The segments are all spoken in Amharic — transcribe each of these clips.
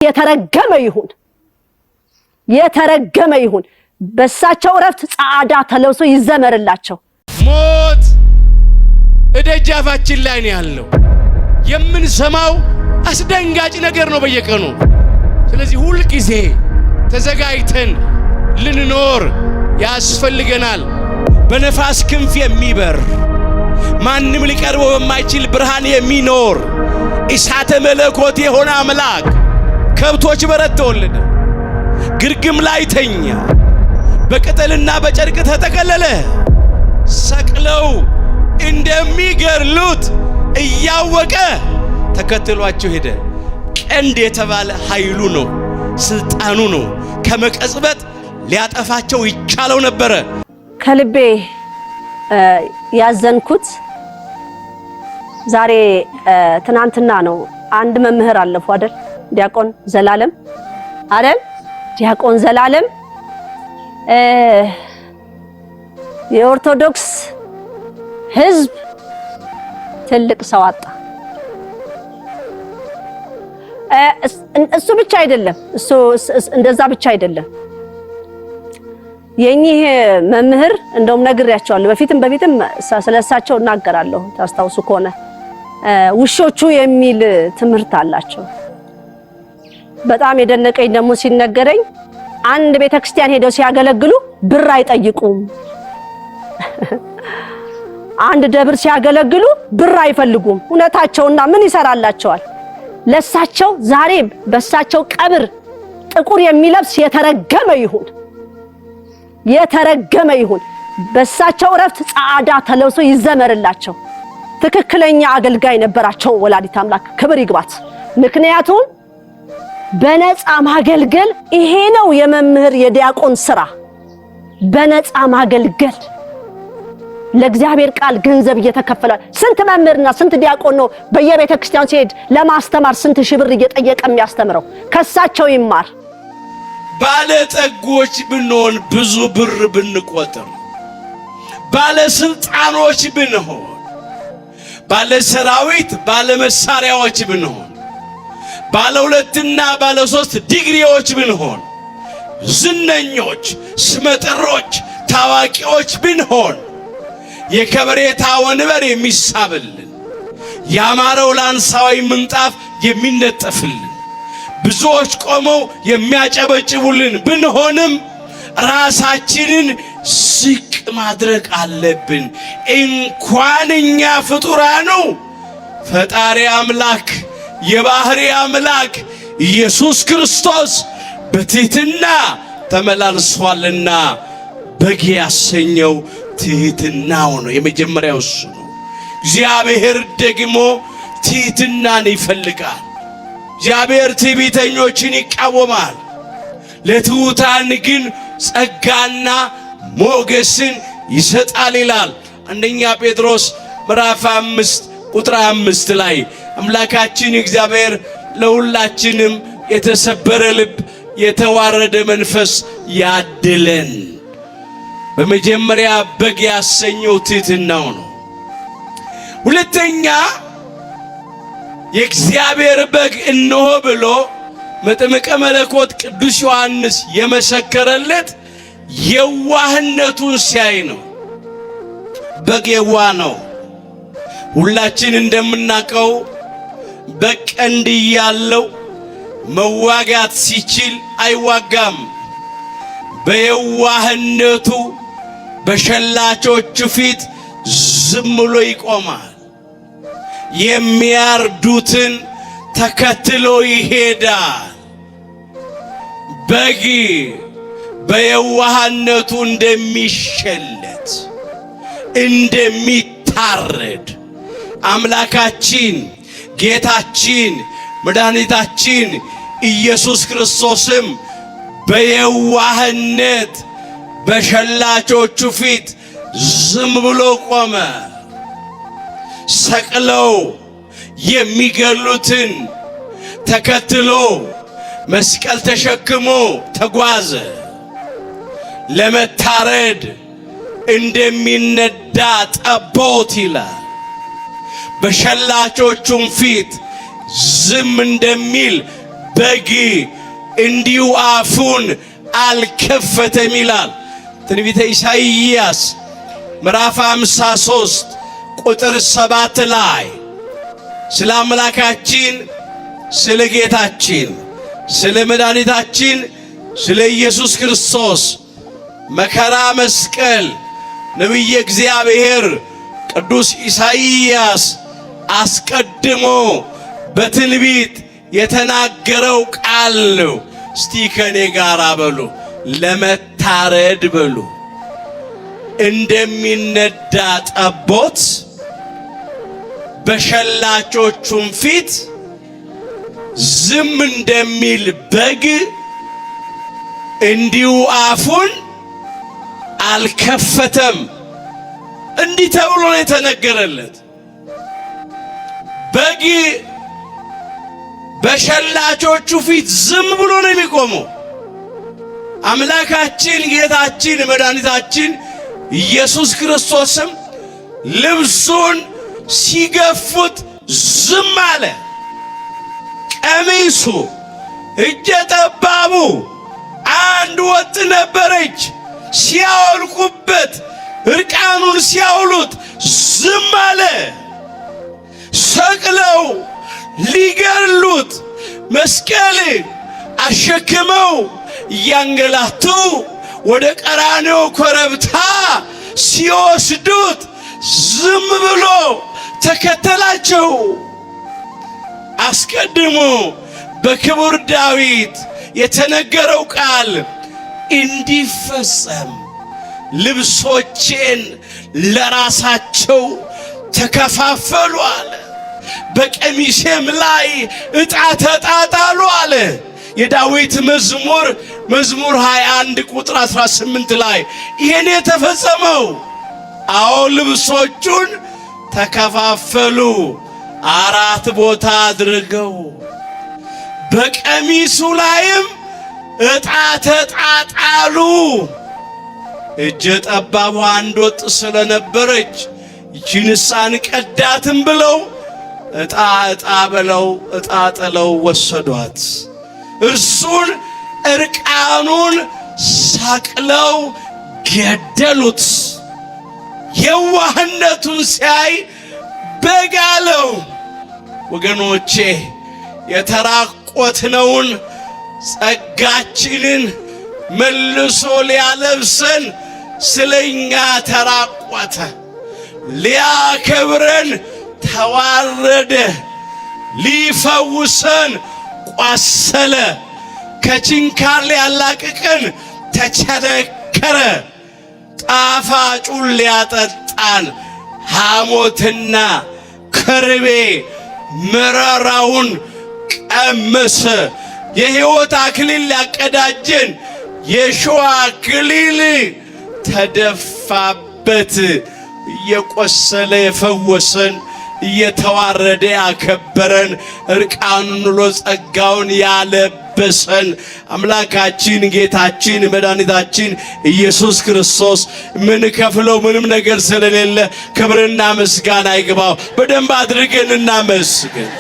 የተረገመ ይሁን በሳቸው ረፍት ጻዕዳ ተለብሶ ይዘመርላቸው። ሞት እደጃፋችን ላይ ነው ያለው። የምንሰማው አስደንጋጭ ነገር ነው በየቀኑ። ስለዚህ ሁሉ ጊዜ ተዘጋጅተን ልንኖር ያስፈልገናል። በነፋስ ክንፍ የሚበር ማንም ሊቀርበው በማይችል ብርሃን የሚኖር እሳተ መለኮት የሆነ አምላክ ከብቶች በረት ተወለደ፣ ግርግም ላይ ተኛ፣ በቅጠልና በጨርቅ ተጠቀለለ። ሰቅለው እንደሚገርሉት እያወቀ ተከትሏቸው ሄደ። ቀንድ የተባለ ኃይሉ ነው፣ ስልጣኑ ነው። ከመቀጽበት ሊያጠፋቸው ይቻለው ነበረ። ከልቤ ያዘንኩት ዛሬ ትናንትና ነው። አንድ መምህር አለፉ አይደል? ዲያቆን ዘላለም አይደል? ዲያቆን ዘላለም የኦርቶዶክስ ሕዝብ ትልቅ ሰው አጣ። እሱ ብቻ አይደለም፣ እሱ እንደዛ ብቻ አይደለም። የኚህ መምህር እንደውም ነግሬያቸዋለሁ። በፊትም ስለሳቸው እናገራለሁ። ታስታውሱ ከሆነ ውሾቹ የሚል ትምህርት አላቸው። በጣም የደነቀኝ ደግሞ ሲነገረኝ አንድ ቤተክርስቲያን ሄደው ሲያገለግሉ ብር አይጠይቁም። አንድ ደብር ሲያገለግሉ ብር አይፈልጉም። እውነታቸውና ምን ይሰራላቸዋል? ለሳቸው ዛሬም በሳቸው ቀብር ጥቁር የሚለብስ የተረገመ ይሁን በሳቸው ረፍት ጻዕዳ ተለብሶ ይዘመርላቸው። ትክክለኛ አገልጋይ ነበራቸው። ወላዲት አምላክ ክብር ይግባት። ምክንያቱም በነፃ ማገልገል ይሄ ነው የመምህር የዲያቆን ስራ። በነፃ ማገልገል ለእግዚአብሔር ቃል ገንዘብ እየተከፈለ ስንት መምህርና ስንት ዲያቆን ነው በየቤተ ክርስቲያኑ ሲሄድ ለማስተማር ስንት ሺህ ብር እየጠየቀ የሚያስተምረው? ከሳቸው ይማር። ባለጠጎች ብንሆን ብዙ ብር ብንቆጥር፣ ባለስልጣኖች ብንሆን፣ ባለሰራዊት ባለመሳሪያዎች ብንሆን፣ ባለ 2 ባለ 3 ዲግሪዎች ብንሆን፣ ዝነኞች ስመጥሮች ታዋቂዎች ብንሆን፣ የከበሬታ ወንበር የሚሳብልን ያማረው ላንሳዊ ምንጣፍ የሚነጠፍልን ብዙዎች ቆመው የሚያጨበጭቡልን ብንሆንም ራሳችንን ዝቅ ማድረግ አለብን። እንኳንኛ ፍጡራኑ ፈጣሪ አምላክ የባህሪ አምላክ ኢየሱስ ክርስቶስ በትህትና ተመላልሷልና በግ ያሰኘው ትህትናው ነው። የመጀመሪያው እሱ ነው። እግዚአብሔር ደግሞ ትህትናን ይፈልጋል። እግዚአብሔር ትዕቢተኞችን ይቃወማል፣ ለትሑታን ግን ጸጋና ሞገስን ይሰጣል ይላል አንደኛ ጴጥሮስ ምዕራፍ 5 ቁጥር 5 ላይ። አምላካችን እግዚአብሔር ለሁላችንም የተሰበረ ልብ የተዋረደ መንፈስ ያድለን። በመጀመሪያ በግ ያሰኘው ትህትናው ነው። ሁለተኛ የእግዚአብሔር በግ እነሆ ብሎ መጥምቀ መለኮት ቅዱስ ዮሐንስ የመሰከረለት የዋህነቱን ሲያይ ነው። በግ የዋህ ነው። ሁላችን እንደምናውቀው በቀንድ ያለው መዋጋት ሲችል አይዋጋም። በየዋህነቱ በሸላቾቹ ፊት ዝም ብሎ ይቆማል። የሚያርዱትን ተከትሎ ይሄዳል። በግ በየዋህነቱ እንደሚሸለት እንደሚታረድ አምላካችን ጌታችን መድኃኒታችን ኢየሱስ ክርስቶስም በየዋህነት በሸላቾቹ ፊት ዝም ብሎ ቆመ። ሰቅለው የሚገሉትን ተከትሎ መስቀል ተሸክሞ ተጓዘ። ለመታረድ እንደሚነዳ ጠቦት ይላል። በሸላቾቹም ፊት ዝም እንደሚል በግ እንዲሁ አፉን አልከፈተም ይላል ትንቢተ ኢሳይያስ ምዕራፍ 53 ቁጥር 7 ላይ ስለ አምላካችን ስለ ጌታችን ስለ መድኃኒታችን ስለ ኢየሱስ ክርስቶስ መከራ መስቀል ነቢየ እግዚአብሔር ቅዱስ ኢሳይያስ አስቀድሞ በትንቢት የተናገረው ቃል ነው። እስቲ ከኔ ጋር በሉ ለመታረድ በሉ እንደሚነዳ ጠቦት በሸላቾቹም ፊት ዝም እንደሚል በግ እንዲሁ አፉን አልከፈተም። እንዲህ ተብሎ ነው የተነገረለት። በግ በሸላቾቹ ፊት ዝም ብሎ ነው የሚቆመው። አምላካችን ጌታችን መድኃኒታችን ኢየሱስ ክርስቶስም ልብሱን ሲገፉት ዝም አለ። ቀሚሱ እጀ ጠባቡ አንድ ወጥ ነበረች። ሲያወልቁበት እርቃኑን ሲያውሉት ዝም አለ። ሰቅለው ሊገሉት መስቀል አሸክመው እያንገላቱ ወደ ቀራንዮ ኮረብታ ሲወስዱት ዝም ብሎ ተከተላቸው። አስቀድሞ በክቡር ዳዊት የተነገረው ቃል እንዲፈጸም ልብሶቼን ለራሳቸው ተከፋፈሉ አለ። በቀሚሴም ላይ ዕጣ ተጣጣሉ አለ። የዳዊት መዝሙር 21 ቁጥር 18 ላይ ይሄን የተፈጸመው። አዎ ልብሶቹን ተከፋፈሉ፣ 4 ቦታ አድርገው። በቀሚሱ ላይም ዕጣ ተጣጣሉ። እጀ ጠባቧ አንድ ወጥ ስለነበረች ይህችንስ አንቀዳትም ብለው ዕጣ ብለው ዕጣ ጥለው ወሰዷት። እርሱን እርቃኑን ሰቅለው ገደሉት። የዋህነቱን ሲያይ በግ አለው። ወገኖቼ የተራቆትነውን ጸጋችንን መልሶ ሊያለብሰን ስለኛ ተራቆተ። ሊያከብረን ተዋረደ። ሊፈውሰን ቆሰለ። ከችንካር ሊያላቅቀን ተቸነከረ። ጣፋጩን ሊያጠጣን ሐሞትና ከርቤ መራራውን ቀመሰ። የሕይወት አክሊል ሊያቀዳጀን የሸዋ አክሊል ተደፋበት። እየቆሰለ የፈወሰን እየተዋረደ ያከበረን እርቃኑን ውሎ ጸጋውን ያለበሰን አምላካችን ጌታችን መድኃኒታችን ኢየሱስ ክርስቶስ ምን ከፍለው ምንም ነገር ስለሌለ ክብርና ምስጋና ይግባው። በደንብ አድርገን እናመስግን።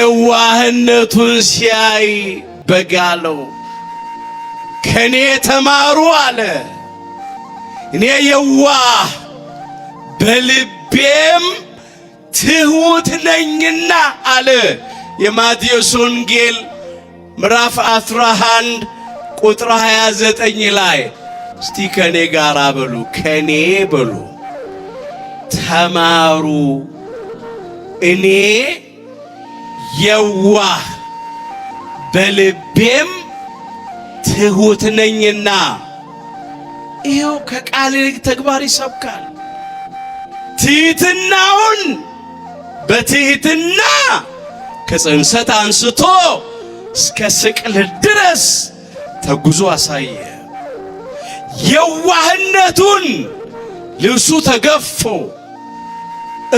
የዋህነቱን ሲያይ በግ አለው። ከኔ ተማሩ አለ፣ እኔ የዋህ በልቤም ትሑት ነኝና አለ። የማቴዎስ ወንጌል ምዕራፍ 11 ቁጥር 29 ላይ እስቲ ከኔ ጋር በሉ፣ ከኔ በሉ ተማሩ እኔ የዋህ በልቤም ትሑት ነኝና። ይኸው ከቃል ይልቅ ተግባር ይሰብካል። ትሕትናውን በትሕትና ከጽንሰት አንስቶ እስከ ስቅለት ድረስ ተጉዞ አሳየ። የዋህነቱን ልብሱ ተገፎ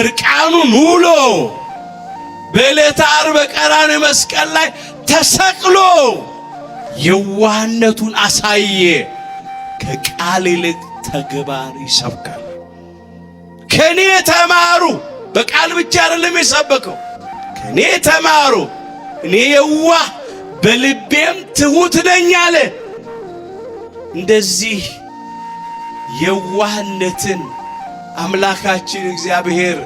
እርቃኑን ውሎ በዕለተ ዓርብ በቀራንዮ መስቀል ላይ ተሰቅሎ የዋህነቱን አሳየ። ከቃል ይልቅ ተግባር ይሰብካል። ከኔ ተማሩ በቃል ብቻ አይደለም የሰበከው፣ ከኔ ተማሩ እኔ የዋህ በልቤም ትሁት ነኝ አለ። እንደዚህ የዋህነትን አምላካችን እግዚአብሔር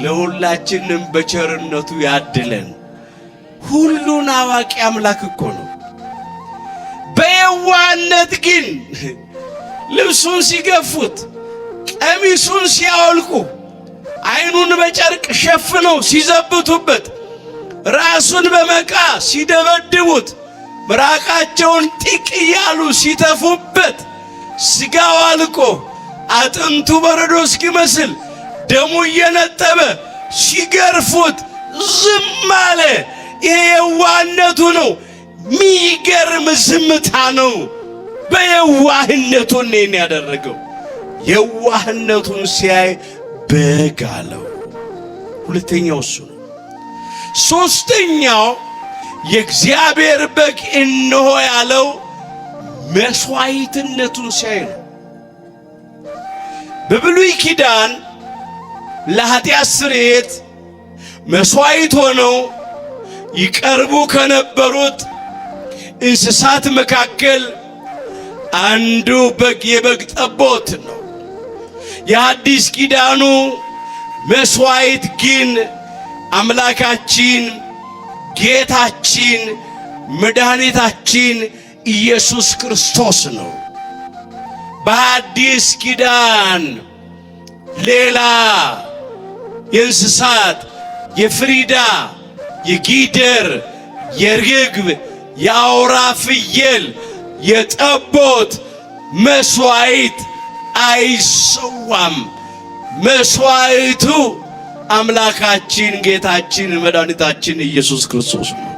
ለሁላችንም በቸርነቱ ያድለን። ሁሉን አዋቂ አምላክ እኮ ነው። በየዋህነት ግን ልብሱን ሲገፉት፣ ቀሚሱን ሲያወልቁ፣ ዓይኑን በጨርቅ ሸፍነው ሲዘብቱበት፣ ራሱን በመቃ ሲደበድቡት፣ ምራቃቸውን ጢቅ እያሉ ሲተፉበት፣ ስጋው አልቆ አጥንቱ በረዶ እስኪመስል ደሙ እየነጠበ ሲገርፉት ዝም አለ። ይሄ የዋህነቱ ነው። ሚገርም ዝምታ ነው። በየዋህነቱ እኔን ያደረገው የዋህነቱን ሲያይ በግ አለው። ሁለተኛው እሱ ነው። ሶስተኛው የእግዚአብሔር በግ እነሆ ያለው መስዋዕትነቱን ሲያይ ነው። በብሉይ ኪዳን ለኃጢአት ስርየት መስዋዕት ሆነው ይቀርቡ ከነበሩት እንስሳት መካከል አንዱ በግ የበግ ጠቦት ነው። የአዲስ ኪዳኑ መስዋዕት ግን አምላካችን ጌታችን መድኃኒታችን ኢየሱስ ክርስቶስ ነው። በአዲስ ኪዳን ሌላ የእንስሳት የፍሪዳ፣ የጊደር፣ የርግብ፣ የአውራ ፍየል፣ የጠቦት መስዋዕት አይሰዋም። መስዋዕቱ አምላካችን ጌታችን መድኃኒታችን ኢየሱስ ክርስቶስ ነው።